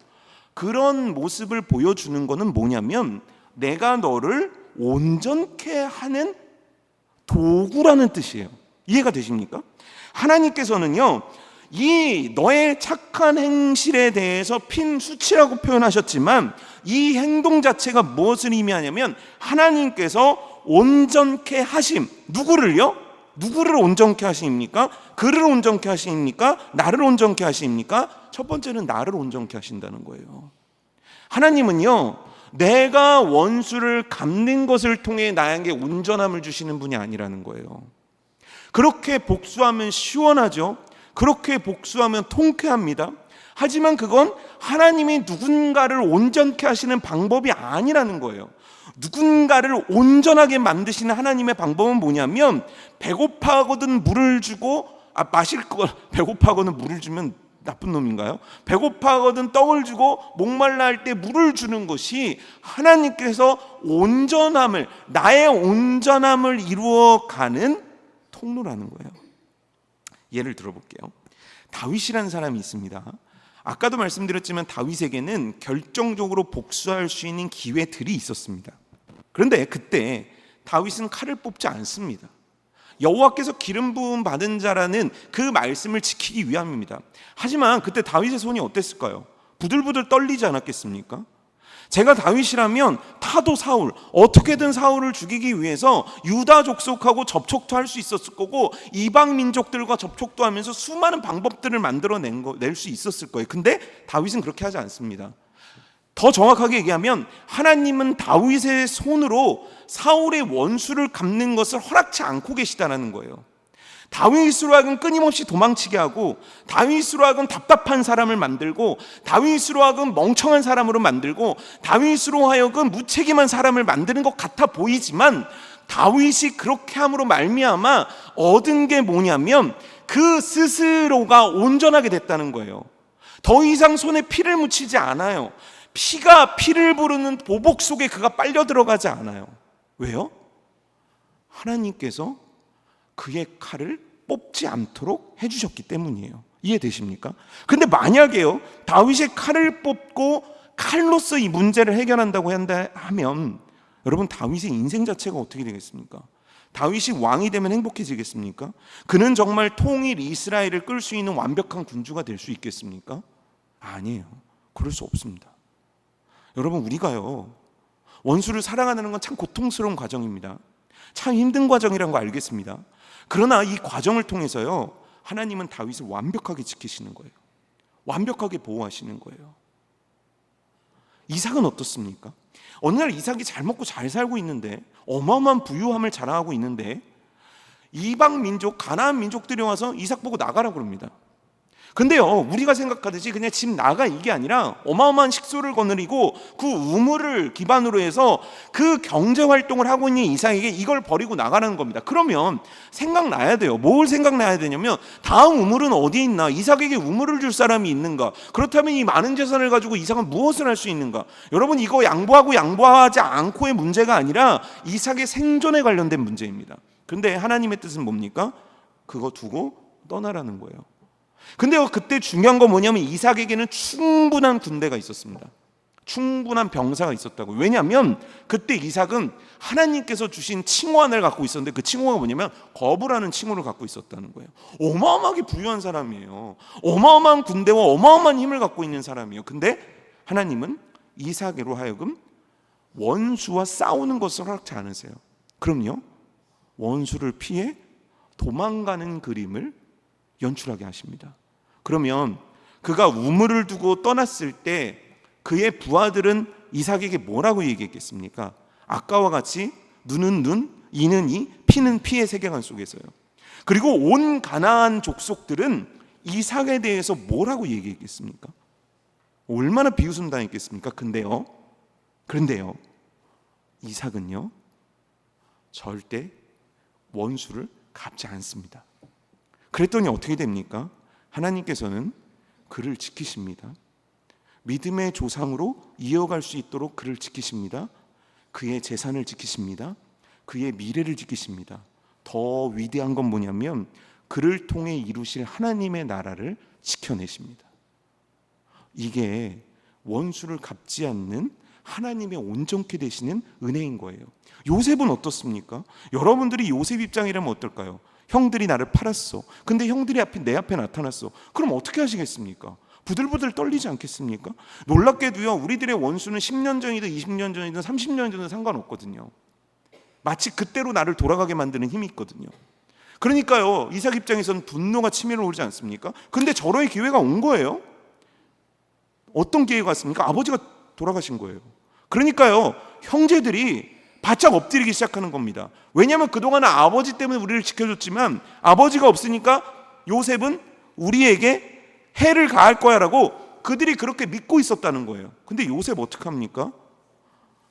그런 모습을 보여주는 것은 뭐냐면 내가 너를 온전케 하는 도구라는 뜻이에요. 이해가 되십니까? 하나님께서는요, 이 너의 착한 행실에 대해서 핀 수치라고 표현하셨지만 이 행동 자체가 무엇을 의미하냐면 하나님께서 온전케 하심. 누구를요? 누구를 온전케 하십니까? 그를 온전케 하십니까? 나를 온전케 하십니까? 첫 번째는 나를 온전케 하신다는 거예요. 하나님은요, 내가 원수를 갚는 것을 통해 나에게 온전함을 주시는 분이 아니라는 거예요. 그렇게 복수하면 시원하죠. 그렇게 복수하면 통쾌합니다. 하지만 그건 하나님이 누군가를 온전케 하시는 방법이 아니라는 거예요. 누군가를 온전하게 만드시는 하나님의 방법은 뭐냐면 배고파하거든 물을 주고 마실 거 배고파하거든 물을 주면 나쁜 놈인가요? 배고파하거든 떡을 주고 목말라 할 때 물을 주는 것이 하나님께서 온전함을 나의 온전함을 이루어가는 통로라는 거예요. 예를 들어볼게요. 다윗이라는 사람이 있습니다. 아까도 말씀드렸지만 다윗에게는 결정적으로 복수할 수 있는 기회들이 있었습니다. 그런데 그때 다윗은 칼을 뽑지 않습니다. 여호와께서 기름 부음 받은 자라는 그 말씀을 지키기 위함입니다. 하지만 그때 다윗의 손이 어땠을까요? 부들부들 떨리지 않았겠습니까? 제가 다윗이라면 타도 사울, 어떻게든 사울을 죽이기 위해서 유다 족속하고 접촉도 할 수 있었을 거고 이방 민족들과 접촉도 하면서 수많은 방법들을 만들어낼 수 있었을 거예요. 근데 다윗은 그렇게 하지 않습니다. 더 정확하게 얘기하면 하나님은 다윗의 손으로 사울의 원수를 갚는 것을 허락치 않고 계시다는 거예요. 다윗으로 하여금 끊임없이 도망치게 하고 다윗으로 하여금 답답한 사람을 만들고 다윗으로 하여금 멍청한 사람으로 만들고 다윗으로 하여금 무책임한 사람을 만드는 것 같아 보이지만 다윗이 그렇게 함으로 말미암아 얻은 게 뭐냐면 그 스스로가 온전하게 됐다는 거예요. 더 이상 손에 피를 묻히지 않아요. 피가 피를 부르는 보복 속에 그가 빨려 들어가지 않아요. 왜요? 하나님께서 그의 칼을 뽑지 않도록 해주셨기 때문이에요. 이해되십니까? 근데 만약에요, 다윗의 칼을 뽑고 칼로서 이 문제를 해결한다고 하면 여러분 다윗의 인생 자체가 어떻게 되겠습니까? 다윗이 왕이 되면 행복해지겠습니까? 그는 정말 통일 이스라엘을 끌 수 있는 완벽한 군주가 될 수 있겠습니까? 아니에요. 그럴 수 없습니다. 여러분 우리가요, 원수를 사랑하는 건 참 고통스러운 과정입니다. 참 힘든 과정이라는 거 알겠습니다. 그러나 이 과정을 통해서요, 하나님은 다윗을 완벽하게 지키시는 거예요. 완벽하게 보호하시는 거예요. 이삭은 어떻습니까? 어느 날 이삭이 잘 먹고 잘 살고 있는데 어마어마한 부유함을 자랑하고 있는데 이방 민족, 가나안 민족들이 와서 이삭 보고 나가라고 그럽니다. 근데요, 우리가 생각하듯이 그냥 집 나가 이게 아니라 어마어마한 식소를 거느리고 그 우물을 기반으로 해서 그 경제 활동을 하고 있는 이삭에게 이걸 버리고 나가라는 겁니다. 그러면 생각나야 돼요. 뭘 생각나야 되냐면 다음 우물은 어디에 있나? 이삭에게 우물을 줄 사람이 있는가? 그렇다면 이 많은 재산을 가지고 이삭은 무엇을 할 수 있는가? 여러분, 이거 양보하고 양보하지 않고의 문제가 아니라 이삭의 생존에 관련된 문제입니다. 근데 하나님의 뜻은 뭡니까? 그거 두고 떠나라는 거예요. 근데요, 그때 중요한 건 뭐냐면 이삭에게는 충분한 군대가 있었습니다. 충분한 병사가 있었다고. 왜냐하면 그때 이삭은 하나님께서 주신 칭호 하나를 갖고 있었는데 그 칭호가 뭐냐면 거부라는 칭호를 갖고 있었다는 거예요. 어마어마하게 부유한 사람이에요. 어마어마한 군대와 어마어마한 힘을 갖고 있는 사람이에요. 근데 하나님은 이삭으로 하여금 원수와 싸우는 것을 허락지 않으세요. 그럼요, 원수를 피해 도망가는 그림을 연출하게 하십니다. 그러면 그가 우물을 두고 떠났을 때 그의 부하들은 이삭에게 뭐라고 얘기했겠습니까? 아까와 같이 눈은 눈, 이는 이, 피는 피의 세계관 속에서요. 그리고 온 가나안 족속들은 이삭에 대해서 뭐라고 얘기했겠습니까? 얼마나 비웃음 당했겠습니까? 그런데요, 이삭은요 절대 원수를 갚지 않습니다. 그랬더니 어떻게 됩니까? 하나님께서는 그를 지키십니다. 믿음의 조상으로 이어갈 수 있도록 그를 지키십니다. 그의 재산을 지키십니다. 그의 미래를 지키십니다. 더 위대한 건 뭐냐면 그를 통해 이루실 하나님의 나라를 지켜내십니다. 이게 원수를 갚지 않는 하나님의 온전케 되시는 은혜인 거예요. 요셉은 어떻습니까? 여러분들이 요셉 입장이라면 어떨까요? 형들이 나를 팔았어. 근데 형들이 내 앞에 나타났어. 그럼 어떻게 하시겠습니까? 부들부들 떨리지 않겠습니까? 놀랍게도요, 우리들의 원수는 10년 전이든 20년 전이든 30년 전이든 상관없거든요. 마치 그때로 나를 돌아가게 만드는 힘이 있거든요. 그러니까요, 이삭 입장에서는 분노가 치밀어 오르지 않습니까? 근데 저러의 기회가 온 거예요. 어떤 기회가 왔습니까? 아버지가 돌아가신 거예요. 그러니까요, 형제들이 바짝 엎드리기 시작하는 겁니다. 왜냐하면 그동안은 아버지 때문에 우리를 지켜줬지만 아버지가 없으니까 요셉은 우리에게 해를 가할 거야 라고 그들이 그렇게 믿고 있었다는 거예요. 근데 요셉 어떡합니까?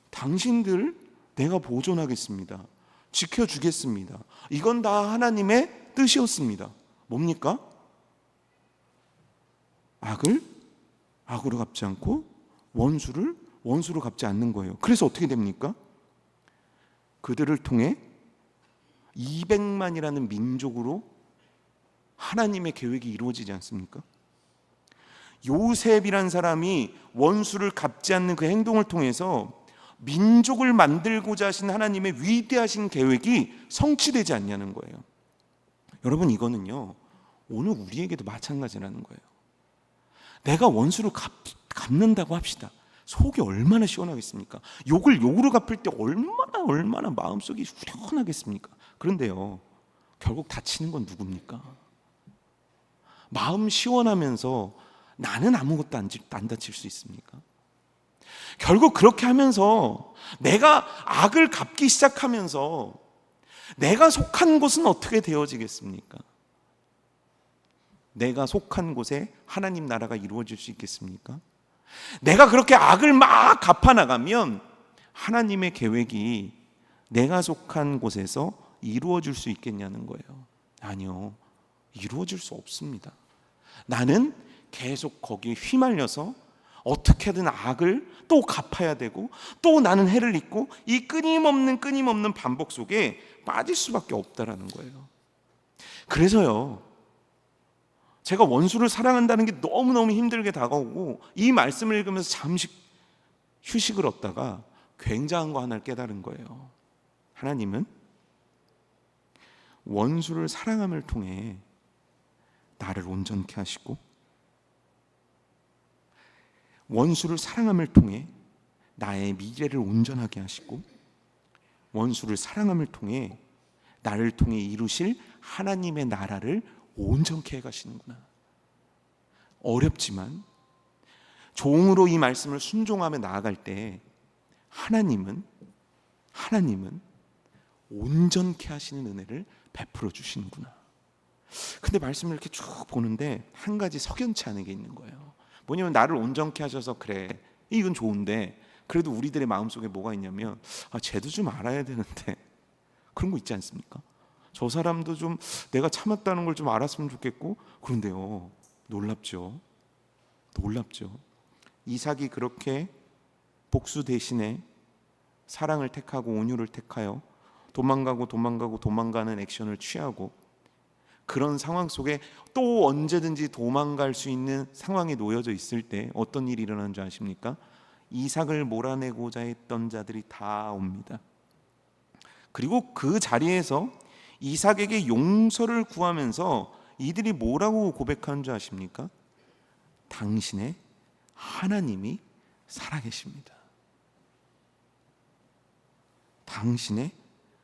당신들 내가 보존하겠습니다. 지켜주겠습니다. 이건 다 하나님의 뜻이었습니다. 뭡니까? 악을 악으로 갚지 않고 원수를 원수로 갚지 않는 거예요. 그래서 어떻게 됩니까? 그들을 통해 200만이라는 민족으로 하나님의 계획이 이루어지지 않습니까? 요셉이란 사람이 원수를 갚지 않는 그 행동을 통해서 민족을 만들고자 하신 하나님의 위대하신 계획이 성취되지 않냐는 거예요. 여러분, 이거는요 오늘 우리에게도 마찬가지라는 거예요. 내가 원수를 갚는다고 합시다. 속이 얼마나 시원하겠습니까? 욕을 욕으로 갚을 때 얼마나 마음속이 후련하겠습니까? 그런데요, 결국 다치는 건 누굽니까? 마음 시원하면서 나는 아무것도 안 다칠 수 있습니까? 결국 그렇게 하면서 내가 악을 갚기 시작하면서 내가 속한 곳은 어떻게 되어지겠습니까? 내가 속한 곳에 하나님 나라가 이루어질 수 있겠습니까? 내가 그렇게 악을 막 갚아나가면 하나님의 계획이 내가 속한 곳에서 이루어질 수 있겠냐는 거예요. 아니요, 이루어질 수 없습니다. 나는 계속 거기에 휘말려서 어떻게든 악을 또 갚아야 되고 또 나는 해를 입고 이 끊임없는 반복 속에 빠질 수밖에 없다라는 거예요. 그래서요, 제가 원수를 사랑한다는 게 너무너무 힘들게 다가오고 이 말씀을 읽으면서 잠시 휴식을 얻다가 굉장한 거 하나를 깨달은 거예요. 하나님은 원수를 사랑함을 통해 나를 온전케 하시고 원수를 사랑함을 통해 나의 미래를 온전하게 하시고 원수를 사랑함을 통해 나를 통해 이루실 하나님의 나라를 온전케 해가시는구나. 어렵지만 종으로 이 말씀을 순종하며 나아갈 때 하나님은 온전케 하시는 은혜를 베풀어 주시는구나. 근데 말씀을 이렇게 쭉 보는데 한 가지 석연치 않은 게 있는 거예요. 뭐냐면 나를 온전케 하셔서 그래, 이건 좋은데 그래도 우리들의 마음속에 뭐가 있냐면 쟤도 좀 알아야 되는데, 그런 거 있지 않습니까? 저 사람도 좀 내가 참았다는 걸 좀 알았으면 좋겠고. 그런데요, 놀랍죠. 이삭이 그렇게 복수 대신에 사랑을 택하고 온유를 택하여 도망가는 액션을 취하고, 그런 상황 속에 또 언제든지 도망갈 수 있는 상황에 놓여져 있을 때 어떤 일이 일어나는 줄 아십니까? 이삭을 몰아내고자 했던 자들이 다 옵니다. 그리고 그 자리에서 이삭에게 용서를 구하면서 이들이 뭐라고 고백하는 줄 아십니까? 당신의 하나님이 살아계십니다. 당신의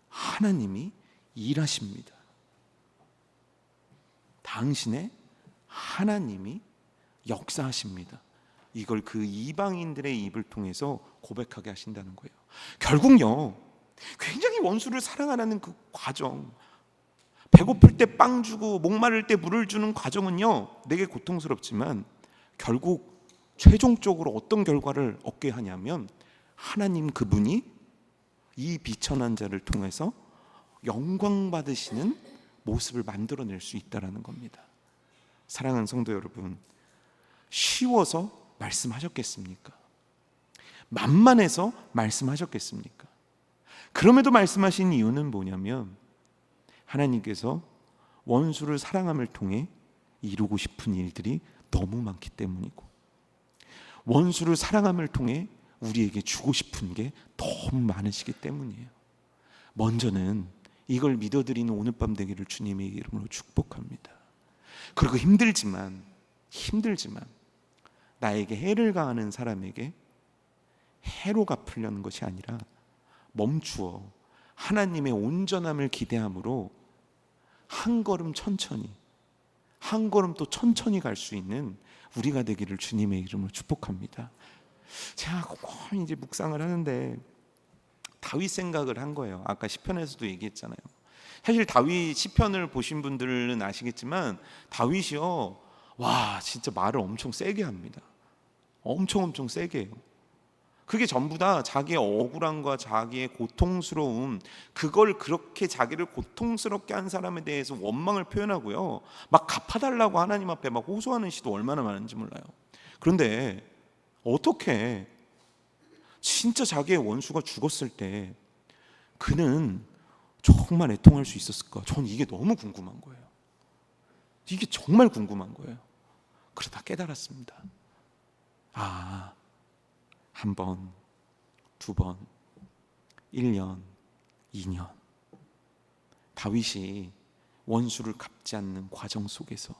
하나님이 일하십니다. 당신의 하나님이 역사하십니다. 이걸 그 이방인들의 입을 통해서 고백하게 하신다는 거예요. 결국요, 굉장히 원수를 사랑하라는 그 과정, 배고플 때 빵 주고 목마를 때 물을 주는 과정은요, 내게 고통스럽지만 결국 최종적으로 어떤 결과를 얻게 하냐면, 하나님 그분이 이 비천한 자를 통해서 영광 받으시는 모습을 만들어낼 수 있다는 겁니다. 사랑하는 성도 여러분, 쉬워서 말씀하셨겠습니까? 만만해서 말씀하셨겠습니까? 그럼에도 말씀하신 이유는 뭐냐면, 하나님께서 원수를 사랑함을 통해 이루고 싶은 일들이 너무 많기 때문이고, 원수를 사랑함을 통해 우리에게 주고 싶은 게 너무 많으시기 때문이에요. 먼저는 이걸 믿어드리는 오늘 밤 되기를 주님의 이름으로 축복합니다. 그리고 힘들지만 나에게 해를 가하는 사람에게 해로 갚으려는 것이 아니라 멈추어 하나님의 온전함을 기대함으로 한 걸음 또 천천히 갈 수 있는 우리가 되기를 주님의 이름으로 축복합니다. 제가 곰곰이 이제 묵상을 하는데 다윗 생각을 한 거예요. 아까 시편에서도 얘기했잖아요. 사실 다윗 시편을 보신 분들은 아시겠지만 다윗이요, 와, 진짜 말을 엄청 세게 합니다. 엄청 세게 해요. 그게 전부 다 자기의 억울함과 자기의 고통스러움, 그걸 그렇게 자기를 고통스럽게 한 사람에 대해서 원망을 표현하고요, 막 갚아달라고 하나님 앞에 막 호소하는 시도 얼마나 많은지 몰라요. 그런데 어떻게 진짜 자기의 원수가 죽었을 때 그는 정말 애통할 수 있었을까? 전 이게 너무 궁금한 거예요. 이게 정말 궁금한 거예요. 그러다 깨달았습니다. 한 번, 두 번, 1년, 2년, 다윗이 원수를 갚지 않는 과정 속에서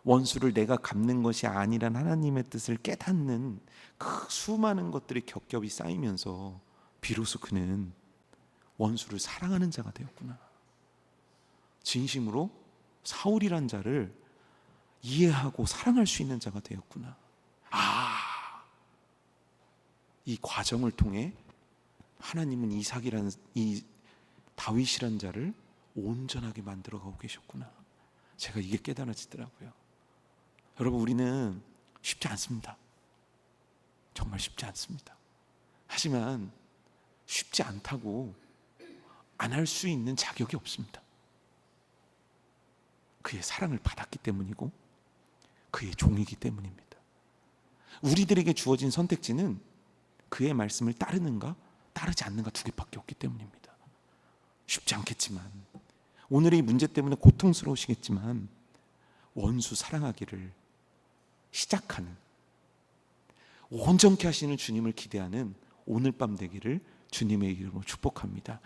원수를 내가 갚는 것이 아니란 하나님의 뜻을 깨닫는 그 수많은 것들이 겹겹이 쌓이면서 비로소 그는 원수를 사랑하는 자가 되었구나. 진심으로 사울이란 자를 이해하고 사랑할 수 있는 자가 되었구나. 이 과정을 통해 하나님은 이 다윗이란 자를 온전하게 만들어가고 계셨구나. 제가 이게 깨달아지더라고요. 여러분, 우리는 쉽지 않습니다. 정말 쉽지 않습니다. 하지만 쉽지 않다고 안 할 수 있는 자격이 없습니다. 그의 사랑을 받았기 때문이고 그의 종이기 때문입니다. 우리들에게 주어진 선택지는 그의 말씀을 따르는가 따르지 않는가 두 개밖에 없기 때문입니다. 쉽지 않겠지만, 오늘의 문제 때문에 고통스러우시겠지만 원수 사랑하기를 시작하는, 온전케 하시는 주님을 기대하는 오늘 밤 되기를 주님의 이름으로 축복합니다.